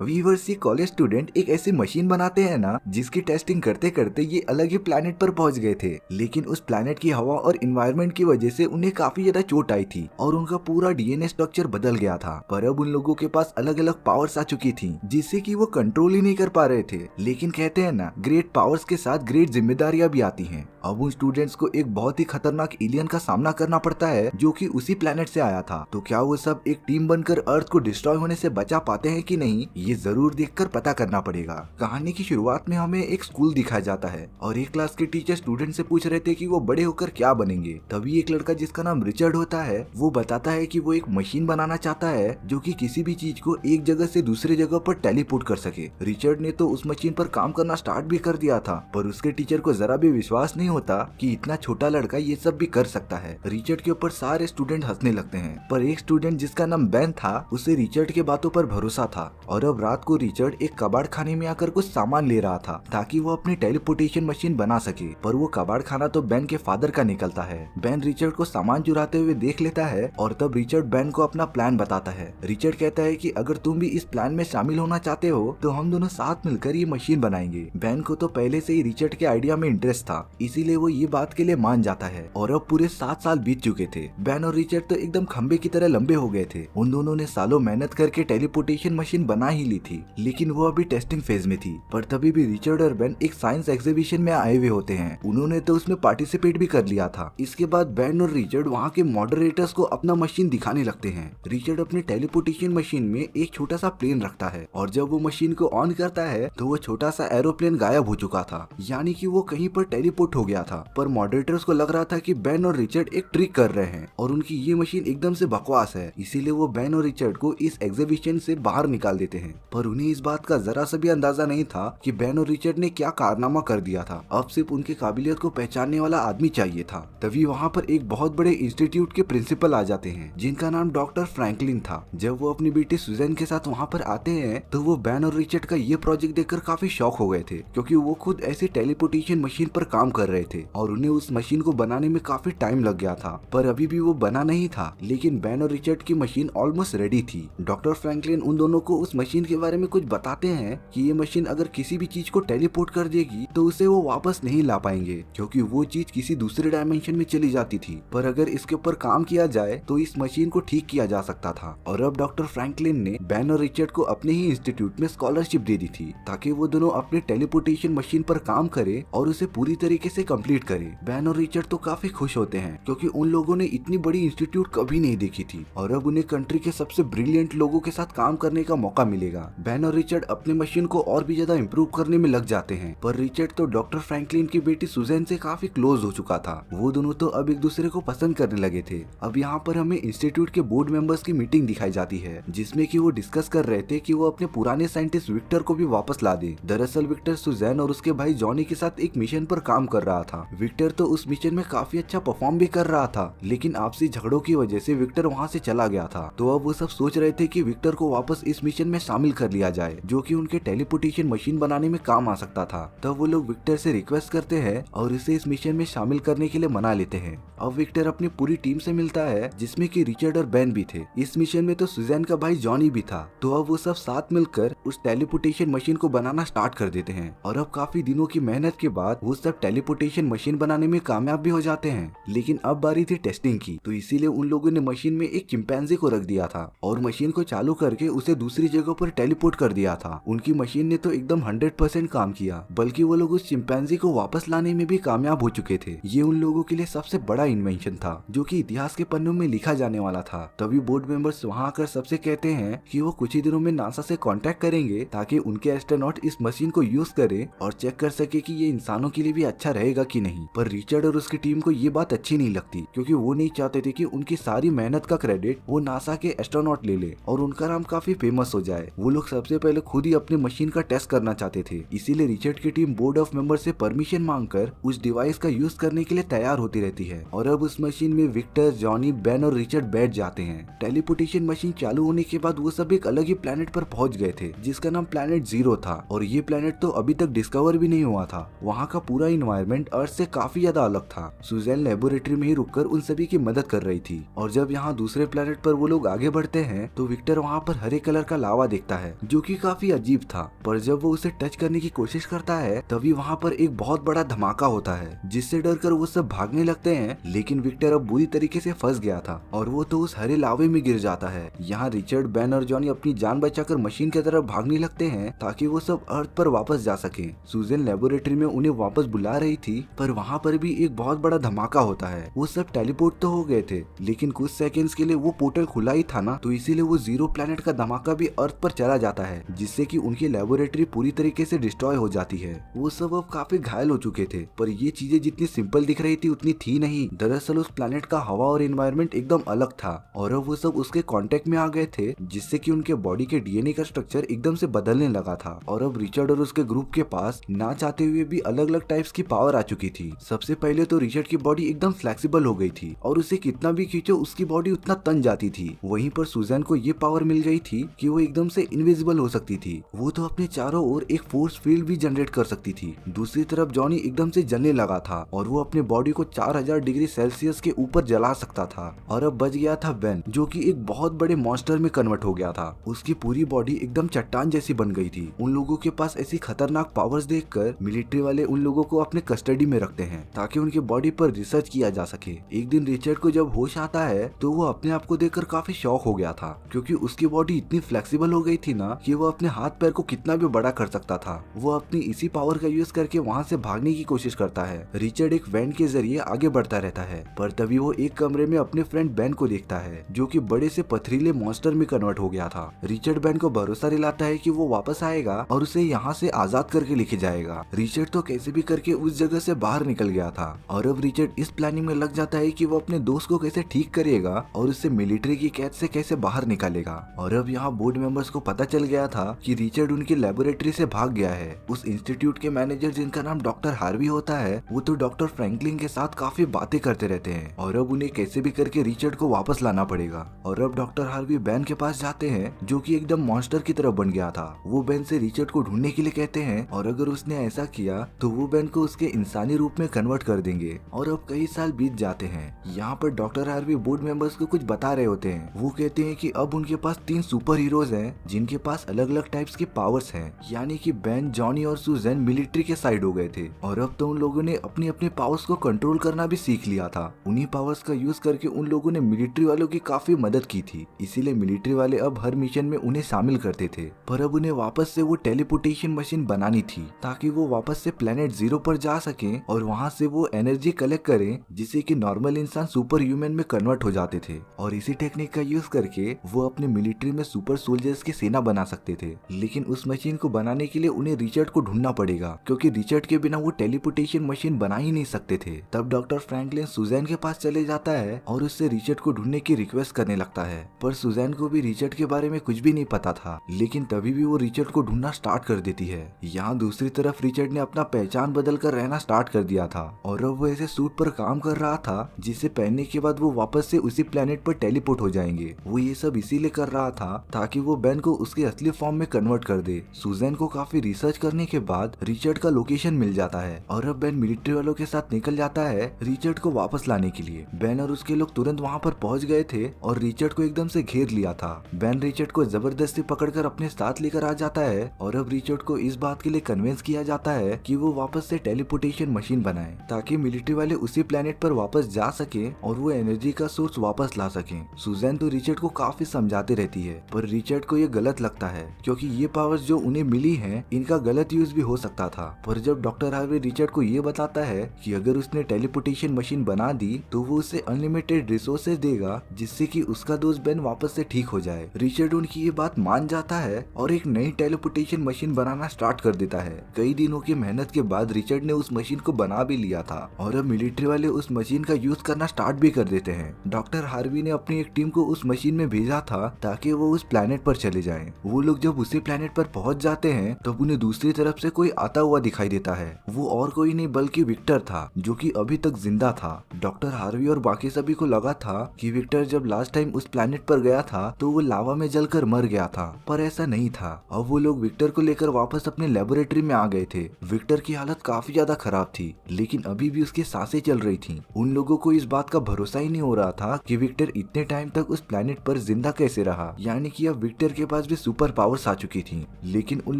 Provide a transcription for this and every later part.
Viewers ये college student एक ऐसी मशीन बनाते हैं ना जिसकी टेस्टिंग करते करते ये अलग ही प्लेनेट पर पहुंच गए थे। लेकिन उस प्लेनेट की हवा और इन्वायरमेंट की वजह से उन्हें काफी ज्यादा चोट आई थी और उनका पूरा डीएनए स्ट्रक्चर बदल गया था। पर अब उन लोगों के पास अलग अलग पावर्स आ चुकी थी जिससे कि वो कंट्रोल ही नहीं कर पा रहे थे। लेकिन कहते हैं ना, ग्रेट पावर्स के साथ ग्रेट जिम्मेदारियां भी आती हैं। अब उन स्टूडेंट्स को एक बहुत ही खतरनाक एलियन का सामना करना पड़ता है जो कि उसी प्लेनेट से आया था। तो क्या वो सब एक टीम बनकर अर्थ को डिस्ट्रॉय होने से बचा पाते हैं कि नहीं, ये जरूर देखकर पता करना पड़ेगा। कहानी की शुरुआत में हमें एक स्कूल दिखाया जाता है और एक क्लास के टीचर स्टूडेंट से पूछ रहे थे कि वो बड़े होकर क्या बनेंगे। तभी एक लड़का जिसका नाम रिचर्ड होता है वो बताता है कि वो एक मशीन बनाना चाहता है जो कि किसी भी चीज को एक जगह से दूसरी जगह पर टेलीपोर्ट कर सके। रिचर्ड ने तो उस मशीन पर काम करना स्टार्ट भी कर दिया था, पर उसके टीचर को जरा भी विश्वास नहीं होता कि इतना छोटा लड़का ये सब भी कर सकता है। रिचर्ड के ऊपर सारे स्टूडेंट हंसने लगते हैं, पर एक स्टूडेंट जिसका नाम बेन था उसे रिचर्ड के बातों पर भरोसा था। और अब रात को रिचर्ड एक कबाड़ खाने में आकर कुछ सामान ले रहा था ताकि वो अपनी टेलीपोर्टेशन मशीन बना सके। पर वो कबाड़ खाना तो बेन के फादर का निकलता है। बेन रिचर्ड को सामान चुराते हुए देख लेता है और तब रिचर्ड बेन को अपना प्लान बताता है। रिचर्ड कहता है कि अगर तुम भी इस प्लान में शामिल होना चाहते हो तो हम दोनों साथ मिलकर ये मशीन बनाएंगे। बेन को तो पहले से ही रिचर्ड के आइडिया में इंटरेस्ट था, इसीलिए वो ये बात के लिए मान जाता है। और अब पूरे 7 साल बीत चुके थे। बेन और रिचर्ड तो एकदम खंबे की तरह लंबे हो गए थे। उन दोनों ने सालों मेहनत करके टेलीपोर्टेशन मशीन बना ही ली थी, लेकिन वो अभी टेस्टिंग फेज में थी। पर तभी भी रिचर्ड और बेन एक साइंस एग्जीबिशन में आए हुए होते हैं। उन्होंने तो उसमें पार्टिसिपेट भी कर लिया था। इसके बाद बेन और रिचर्ड वहाँ के मॉडरेटर्स को अपना मशीन दिखाने लगते हैं। रिचर्ड अपने टेलीपोर्टेशन मशीन में एक छोटा सा प्लेन रखता है और जब वो मशीन को ऑन करता है तो वो छोटा सा एरोप्लेन गायब हो चुका था, यानी कि वो कहीं पर टेलीपोर्ट हो गया था। पर मॉडरेटर्स को लग रहा था कि बेन और रिचर्ड एक ट्रिक कर रहे हैं और उनकी ये मशीन एकदम से बकवास है, इसीलिए वो बेन और रिचर्ड को इस एग्जीबिशन से बाहर निकाल देते हैं। पर उन्हें इस बात का जरा सा भी अंदाजा नहीं था कि बेन और रिचर्ड ने क्या कारनामा कर दिया था। अब सिर्फ उनकी काबिलियत को पहचानने वाला आदमी चाहिए था। तभी वहाँ पर एक बहुत बड़े इंस्टीट्यूट के प्रिंसिपल आ जाते हैं जिनका नाम डॉक्टर फ्रैंकलिन था। जब वो अपनी बेटी सुजैन के साथ वहाँ पर आते हैं तो वो बेन और रिचर्ड का ये प्रोजेक्ट देखकर काफी शॉक हो गए थे, क्योंकि वो खुद ऐसी टेलीपोर्टेशन मशीन पर काम कर रहे थे और उन्हें उस मशीन को बनाने में काफी टाइम लग गया था। पर अभी भी वो बना नहीं था, लेकिन बेन और रिचर्ड की मशीन ऑलमोस्ट रेडी थी। डॉक्टर फ्रैंकलिन उन दोनों को उस मशीन के बारे में कुछ बताते हैं कि ये मशीन अगर किसी भी चीज को टेलीपोर्ट कर देगी तो उसे वो वापस नहीं ला पाएंगे, क्योंकि वो चीज किसी दूसरे डायमेंशन में चली जाती थी। पर अगर इसके ऊपर काम किया जाए तो इस मशीन को ठीक किया जा सकता था। और अब डॉक्टर फ्रैंकलिन ने बेन और रिचर्ड को अपने ही इंस्टीट्यूट में स्कॉलरशिप दे दी थी ताकि वो दोनों अपने टेलीपोर्टेशन मशीन पर काम करे और उसे पूरी तरीके से कंप्लीट करे। बेन और रिचर्ड तो काफी खुश होते हैं क्योंकि उन लोगों ने इतनी बड़ी इंस्टीट्यूट कभी नहीं देखी थी और अब उन्हें कंट्री के सबसे ब्रिलियंट लोगों के साथ काम करने का मौका मिलेगा। बेन और रिचर्ड अपने मशीन को और भी ज्यादा इम्प्रूव करने में लग जाते हैं। पर रिचर्ड तो डॉक्टर फ्रैंकलिन की बेटी सुजैन से काफी क्लोज हो चुका था। वो दोनों तो अब एक दूसरे को पसंद करने लगे थे। अब यहाँ पर हमें इंस्टीट्यूट के बोर्ड मेंबर्स की मीटिंग दिखाई जाती है जिसमें कि वो डिस्कस कर रहे थे कि वो अपने पुराने साइंटिस्ट विक्टर को भी वापस ला दे। दरअसल विक्टर सुजैन और उसके भाई जॉनी के साथ एक मिशन पर काम कर रहा था। विक्टर तो उस मिशन में काफी अच्छा परफॉर्म भी कर रहा था, लेकिन आपसी झगड़ों की वजह से विक्टर वहाँ से चला गया था। तो अब वो सब सोच रहे थे कि विक्टर को वापस इस मिशन में शामिल कर लिया जाए जो कि उनके टेलीपोर्टेशन मशीन बनाने में काम आ सकता था। तब वो लोग विक्टर से रिक्वेस्ट करते हैं और इसे इस मिशन में शामिल करने के लिए मना लेते हैं। अब विक्टर अपनी पूरी टीम से मिलता है जिसमें कि रिचर्ड और बेन भी थे। इस मिशन में तो सुजैन का भाई जॉनी भी था। तो अब वो सब साथ मिलकर उस टेलीपोर्टेशन मशीन को बनाना स्टार्ट कर देते हैं और अब काफी दिनों की मेहनत के बाद वो सब टेलीपोर्टेशन मशीन बनाने में कामयाब भी हो जाते हैं। लेकिन अब बारी थी टेस्टिंग की, तो इसीलिए उन लोगों ने मशीन में एक चिंपैंजी को रख दिया था और मशीन को चालू करके उसे दूसरी जगह पर टेलीपोर्ट कर दिया था। उनकी मशीन ने तो एकदम 100% काम किया, बल्कि वो लोग उस चिंपैंजी को वापस लाने में भी कामयाब हो चुके थे। ये उन लोगों के लिए सबसे बड़ा इन्वेंशन था जो कि इतिहास के पन्नों में लिखा जाने वाला था। तभी बोर्ड मेंबर्स वहाँ आकर सबसे कहते हैं कि वो कुछ ही दिनों में नासा से कांटेक्ट करेंगे ताकि उनके एस्ट्रोनॉट इस मशीन को यूज करे और चेक कर सके कि ये इंसानों के लिए भी अच्छा रहेगा कि नहीं। पर रिचर्ड और उसकी टीम को ये बात अच्छी नहीं लगती, क्योंकि वो नहीं चाहते थे कि उनकी सारी मेहनत का क्रेडिट वो नासा के एस्ट्रोनॉट ले ले और उनका नाम काफी फेमस हो जाए। वो लोग सबसे पहले खुद ही अपने मशीन का टेस्ट करना चाहते थे, इसीलिए रिचर्ड की टीम बोर्ड ऑफ मेंबर से परमिशन मांगकर उस डिवाइस का यूज करने के लिए तैयार होती रहती है। और अब उस मशीन में विक्टर, जॉनी, बेन और रिचर्ड बैठ जाते हैं। टेलीपोर्टेशन मशीन चालू होने के बाद वो सब एक अलग ही प्लेनेट पर पहुंच गए थे जिसका नाम प्लेनेट 0 था और ये प्लेनेट तो अभी तक डिस्कवर भी नहीं हुआ था। वहाँ का पूरा इन्वायरमेंट एनवायरनमेंट अर्थ से काफी ज्यादा अलग था। सुजैन लेबोरेटरी में ही रुककर उन सभी की मदद कर रही थी और जब यहाँ दूसरे प्लेनेट पर वो लोग आगे बढ़ते हैं तो विक्टर वहाँ पर हरे कलर का लावा देखता है जो कि काफी अजीब था। पर जब वो उसे टच करने की कोशिश करता है तभी वहाँ पर एक बहुत बड़ा धमाका होता है जिससे डरकर वो सब भागने लगते हैं, लेकिन विक्टर अब बुरी तरीके से फंस गया था और वो तो उस हरे लावे में गिर जाता है। यहाँ रिचर्ड, बेन और जॉनी अपनी जान बचाकर मशीन की तरफ भागने लगते हैं ताकि वो सब अर्थ पर वापस जा सके। सुजैन लेबोरेटरी में उन्हें वापस बुला रही थी पर वहाँ पर भी एक बहुत बड़ा धमाका होता है। वो सब टेलीपोर्ट तो हो गए थे लेकिन कुछ सेकंड्स के लिए वो पोर्टल खुला ही था ना, तो इसीलिए वो जीरो प्लेनेट का धमाका भी अर्थ पर चला जाता है जिससे कि उनकी लेबोरेटरी पूरी तरीके से डिस्ट्रॉय हो जाती है। वो सब अब काफी घायल हो चुके थे पर ये चीजें जितनी सिंपल दिख रही थी उतनी थी नहीं। दरअसल उस प्लेनेट का हवा और एनवायरनमेंट एकदम अलग था और अब वो सब उसके कांटेक्ट में आ गए थे जिससे कि उनके बॉडी के डीएनए का स्ट्रक्चर एकदम से बदलने लगा था और अब रिचर्ड और उसके ग्रुप के पास ना चाहते हुए भी अलग अलग टाइप्स की पावर आ चुकी थी। सबसे पहले तो रिचर्ड की बॉडी एकदम फ्लेक्सिबल हो गई थी और उसे कितना भी खींचो उसकी बॉडी उतना तन जाती थी। वहीं पर सुजैन को ये पावर मिल गई थी कि वो एकदम से इनविजिबल हो सकती थी। वो तो अपने चारों ओर एक फोर्स फील्ड भी जनरेट कर सकती थी। दूसरी तरफ जॉनी एकदम से जलने लगा था और वो अपने बॉडी को 4000 डिग्री सेल्सियस के ऊपर जला सकता था। और अब बच गया था बेन जो कि एक बहुत बड़े मॉन्स्टर में कन्वर्ट हो गया था। उसकी पूरी बॉडी एकदम चट्टान जैसी बन गई थी। उन लोगों के पास ऐसी खतरनाक पावर्स देखकर मिलिट्री वाले उन लोगों को अपने कस्टडी में रखते हैं ताकि उनके बॉडी पर रिसर्च किया जा सके। एक दिन रिचर्ड को जब होश आता है तो वो अपने आप को देखकर काफी शॉक हो गया था क्योंकि उसकी बॉडी इतनी फ्लेक्सिबल हो गई थी ना कि वो अपने हाथ पैर को कितना भी बड़ा कर सकता था। वो अपनी इसी पावर का यूज करके वहाँ से भागने की कोशिश करता है। रिचर्ड एक वेंट के जरिए आगे बढ़ता रहता है पर तभी वो एक कमरे में अपने फ्रेंड बेन को देखता है जो कि बड़े से पथरीले मॉन्स्टर में कन्वर्ट हो गया था। रिचर्ड बेन को भरोसा दिलाता है कि वो वापस आएगा और उसे यहाँ से आजाद करके लेके जाएगा। रिचर्ड तो कैसे भी करके उस जगह से बाहर निकल गया था और अब रिचर्ड इस प्लानिंग में लग जाता है कि वो अपने दोस्त को कैसे ठीक करेगा और उससे मिलिट्री की कैद से कैसे बाहर निकालेगा। और अब यहाँ बोर्ड मेंबर्स को पता चल गया था कि रिचर्ड उनकी लेबोरेटरी से भाग गया है। उस इंस्टीट्यूट के मैनेजर जिनका नाम डॉक्टर हार्वी होता है वो तो डॉक्टर फ्रैंकलिन के साथ काफी बातें करते रहते हैं और अब उन्हें कैसे भी करके रिचर्ड को वापस लाना पड़ेगा। और अब डॉक्टर हार्वी बेन के पास जाते हैं जो कि एकदम मॉन्स्टर की तरह बन गया था। वो बेन से रिचर्ड को ढूंढने के लिए कहते हैं और अगर उसने ऐसा किया तो वो बेन को उसके इंसानी रूप में कन्वर्ट कर देंगे। और अब कई साल बीत जाते हैं। यहाँ पर डॉक्टर हार्वी बोर्ड मेंबर्स को कुछ बता रहे होते हैं। वो कहते हैं कि अब उनके पास 3 सुपर हीरोज हैं जिनके पास अलग अलग टाइप्स की पावर्स हैं, यानी कि बेन, जॉनी और सुजैन मिलिट्री के साइड हो गए थे और अब तो उन लोगों ने अपनी अपनी पावर्स को कंट्रोल करना भी सीख लिया था। उन्हीं पावर्स का यूज करके उन लोगों ने मिलिट्री वालों की काफी मदद की थी, इसीलिए मिलिट्री वाले अब हर मिशन में उन्हें शामिल करते थे। पर अब उन्हें वापस से वो टेलीपोर्टेशन मशीन बनानी थी ताकि वो वापस से प्लेनेट 0 पर जा सके और वहाँ से वो एनर्जी कलेक्ट करें जिससे कि नॉर्मल इंसान सुपर ह्यूमन में कन्वर्ट हो जाते थे और इसी टेक्निक का यूज करके वो अपने मिलिट्री में सुपर सोल्जर्स की सेना बना सकते थे। लेकिन उस मशीन को बनाने के लिए उन्हें रिचर्ड को ढूंढना पड़ेगा क्योंकि रिचर्ड के बिना वो टेलीपोर्टेशन मशीन बना ही नहीं सकते थे। तब डॉक्टर फ्रैंकलिन सुजैन के पास चले जाता है और उससे रिचर्ड को ढूंढने की रिक्वेस्ट करने लगता है। पर सुजैन को भी रिचर्ड के बारे में कुछ भी नहीं पता था, लेकिन तभी भी वो रिचर्ड को ढूंढना स्टार्ट कर देती है। यहाँ दूसरी तरफ रिचर्ड ने अपना पहचान बदल कर रहना स्टार्ट कर दिया था और अब वो ऐसे सूट पर काम कर रहा था जिसे पहनने के बाद वो वापस से उसी प्लेनेट पर टेलीपोर्ट हो जाएंगे। वो ये सब इसीलिए कर रहा था ताकि वो बेन को उसके असली फॉर्म में कन्वर्ट कर दे। सुजैन को काफी रिसर्च करने के बाद रिचर्ड का लोकेशन मिल जाता है और अब बेन मिलिट्री वालों के साथ निकल जाता है रिचर्ड को वापस लाने के लिए। बेन और उसके लोग तुरंत वहाँ पर पहुँच गए थे और रिचर्ड को एकदम से घेर लिया था। बेन रिचर्ड को जबरदस्ती पकड़कर अपने साथ लेकर आ जाता है और अब रिचर्ड को इस बात के लिए कन्विंस किया जाता है कि वो वापस से टेलीपोर्टेशन मशीन बनाए ताकि मिलिट्री वाले उसी प्लेनेट पर वापस जा सके और वो एनर्जी का सोर्स वापस ला सके। सुजैन तो रिचर्ड को काफी समझाते रहती है पर रिचर्ड को ये गलत लगता है क्योंकि ये पावर्स जो उन्हें मिली हैं इनका गलत यूज भी हो सकता था। पर जब डॉक्टर हार्वी रिचर्ड को ये बताता है कि अगर उसने टेलीपोर्टेशन मशीन बना दी तो वो उसे अनलिमिटेड रिसोर्सेज देगा जिससे कि उसका दोस्त बेन वापस से ठीक हो जाए। रिचर्ड उनकी ये बात मान जाता है और एक नई टेलीपोर्टेशन मशीन बनाना स्टार्ट कर देता है। कई दिनों की मेहनत के बाद रिचर्ड ने उस मशीन को बना भी लिया था और अब मिलिट्री वाले उस मशीन का यूज करना स्टार्ट भी कर देते हैं। डॉक्टर हार्वी ने अपनी एक टीम को उस मशीन में भेजा था ताकि वो उस प्लेनेट पर चले जाएं। वो लोग जब उसी प्लेनेट पर पहुंच जाते हैं तब उन्हें दूसरी तरफ से कोई आता हुआ दिखाई देता है। वो और कोई नहीं बल्कि विक्टर था जो कि अभी तक जिंदा था। डॉक्टर हार्वी और बाकी सभी को लगा था कि विक्टर जब लास्ट टाइम उस प्लेनेट पर गया था तो वो लावा में जलकर मर गया था, पर ऐसा नहीं था। अब वो लोग विक्टर को लेकर वापस अपने लेबोरेटरी में आ गए थे। विक्टर की हालत काफी ज्यादा खराब थी, लेकिन अभी भी उसकी सांसें चल रही थी। उन लोगों को इस बात का भरोसा ही नहीं हो रहा था कि विक्टर इतने टाइम तक उस प्लेनेट पर जिंदा कैसे रहा, यानी कि अब विक्टर के पास भी सुपर पावर्स आ चुकी थी। लेकिन उन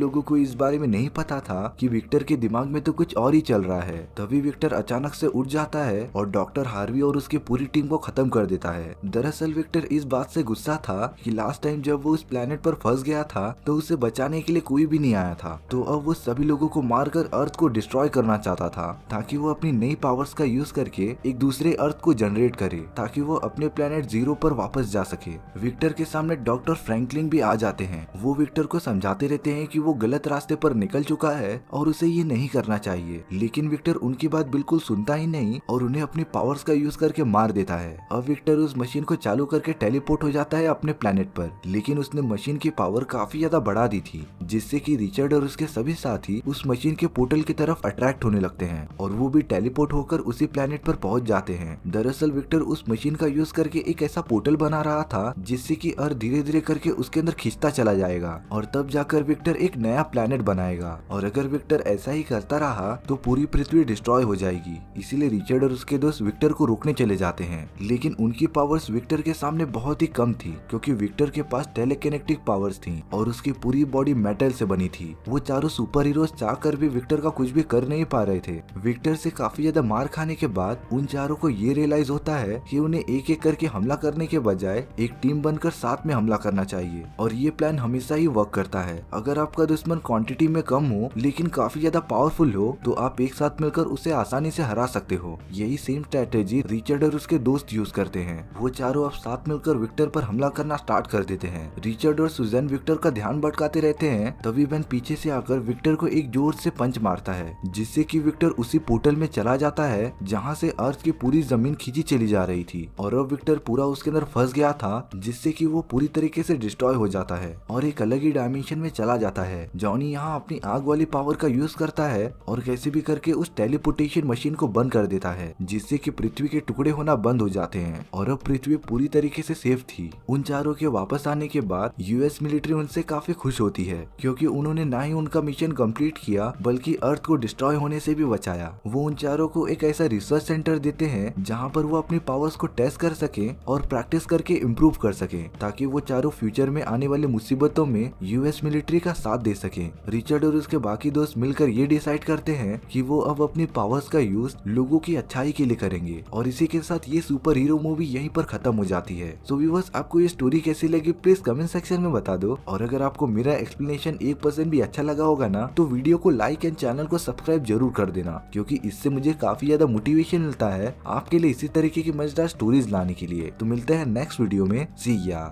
लोगों को इस बारे में नहीं पता था कि विक्टर के दिमाग में तो कुछ और ही चल रहा है। तभी विक्टर अचानक से उठ जाता है और डॉक्टर हार्वी और उसकी पूरी टीम को खत्म कर देता है। दरअसल विक्टर इस बात से गुस्सा था कि लास्ट टाइम जब वो उस प्लेनेट पर फंस गया था तो उसे बचाने के लिए कोई भी नहीं आया था, तो अब वो सभी लोगों को मारकर अर्थ को डिस्ट्रॉय करना चाहता था, ताकि वो अपनी नई पावर्स का यूज करके एक दूसरे अर्थ को जनरेट करे, ताकि वो अपने प्लेनेट जीरो पर वापस जा सके। विक्टर के सामने डॉक्टर फ्रैंकलिन भी आ जाते हैं। वो विक्टर को समझाते रहते हैं कि वो गलत रास्ते पर निकल चुका है और उसे ये नहीं करना चाहिए, लेकिन विक्टर उनकी बात बिल्कुल सुनता ही नहीं और उन्हें अपनी पावर्स का यूज करके मार देता है। अब विक्टर उस मशीन को चालू करके टेलीपोर्ट हो जाता है अपने प्लेनेट पर, लेकिन उसने मशीन की पावर काफी ज्यादा बढ़ा दी थी, जिससे कि रिचर्ड और उसके सभी साथी उस मशीन के पोर्टल की तरफ अट्रैक्ट होने लगते हैं और वो भी टेलीपोर्ट होकर उसी प्लेनेट पर पहुंच जाते हैं। दरअसल विक्टर उस मशीन का यूज करके एक ऐसा पोर्टल बना रहा था जिससे कि अर्थ धीरे धीरे करके उसके अंदर खींचता चला जाएगा और तब जाकर विक्टर एक नया प्लेनेट बनाएगा। और अगर विक्टर ऐसा ही करता रहा तो पूरी पृथ्वी डिस्ट्रॉय हो जाएगी। इसीलिए रिचर्ड और उसके दोस्त विक्टर को रोकने चले जाते हैं, लेकिन उनकी पावर्स विक्टर के सामने बहुत ही कम थी, क्योंकि विक्टर के पास टेलीकिनेटिक पावर्स थी और उसकी पूरी बॉडी मेटल से बनी थी। वो चारों सुपर हीरोज चाहकर भी विक्टर का कुछ भी कर नहीं पा रहे थे। विक्टर से काफी ज्यादा मार खाने के बाद उन चारों को ये रियलाइज होता है कि उन्हें एक एक करके हमला करने के बजाय एक टीम बनकर साथ में हमला करना चाहिए, और ये प्लान हमेशा ही वर्क करता है। अगर आपका दुश्मन क्वांटिटी में कम हो लेकिन काफी ज्यादा पावरफुल हो तो आप एक साथ मिलकर उसे आसानी से हरा सकते हो। यही सेम स्ट्रेटेजी रिचर्ड और उसके दोस्त यूज करते हैं। वो चारों अब साथ मिलकर विक्टर पर हमला करना स्टार्ट कर देते हैं। रिचर्ड और सुजैन विक्टर का ध्यान भटकाते रहते हैं। तभी बेन पीछे से आकर विक्टर को एक जोर से पंच मारता है, जिससे कि विक्टर उसी पोर्टल में चला जाता है जहां से अर्थ की पूरी जमीन खींची चली जा रही थी, और अब विक्टर पूरा उसके अंदर फंस गया था, जिससे कि वो पूरी तरीके से डिस्ट्रॉय हो जाता है और एक अलग ही डायमेंशन में चला जाता है। जॉनी यहाँ अपनी आग वाली पावर का यूज करता है और कैसे भी करके उस टेलीपोर्टेशन मशीन को बंद कर देता है, जिससे कि पृथ्वी के टुकड़े होना बंद हो जाते हैं और अब पृथ्वी पूरी तरीके से सेफ थी। उन चारों के वापस आने के बाद यूएस मिलिट्री उनसे काफी खुश होती है, क्योंकि उन्होंने ना ही उनका मिशन कंप्लीट किया बल्कि अर्थ को डिस्ट्रॉय होने से भी बचाया। वो उन चारों को एक ऐसा रिसर्च सेंटर देते हैं जहाँ पर वो अपनी पावर्स को टेस्ट कर सके और प्रैक्टिस करके इम्प्रूव कर सके, ताकि वो चारों फ्यूचर में आने वाली मुसीबतों में यूएस मिलिट्री का साथ दे सके। रिचर्ड और उसके बाकी दोस्त मिलकर ये डिसाइड करते हैं कि वो अब अपनी पावर्स का यूज लोगों की अच्छाई के लिए करेंगे, और इसी के साथ ये सुपर हीरो मूवी यहीं पर खत्म हो जाती है। सो व्यूअर्स, आपको ये स्टोरी कैसी लगी प्लीज कमेंट सेक्शन में बता दो, और अगर आपको मेरा एक्सप्लेनेशन 1% भी अच्छा लगा होगा ना तो वीडियो को लाइक एंड चैनल को सब्सक्राइब जरूर कर देना, क्योंकि इससे मुझे काफी ज्यादा मोटिवेशन मिलता है आपके लिए इसी तरीके की मजेदार स्टोरीज लाने के लिए। तो मिलते हैं नेक्स्ट वीडियो में, सी या।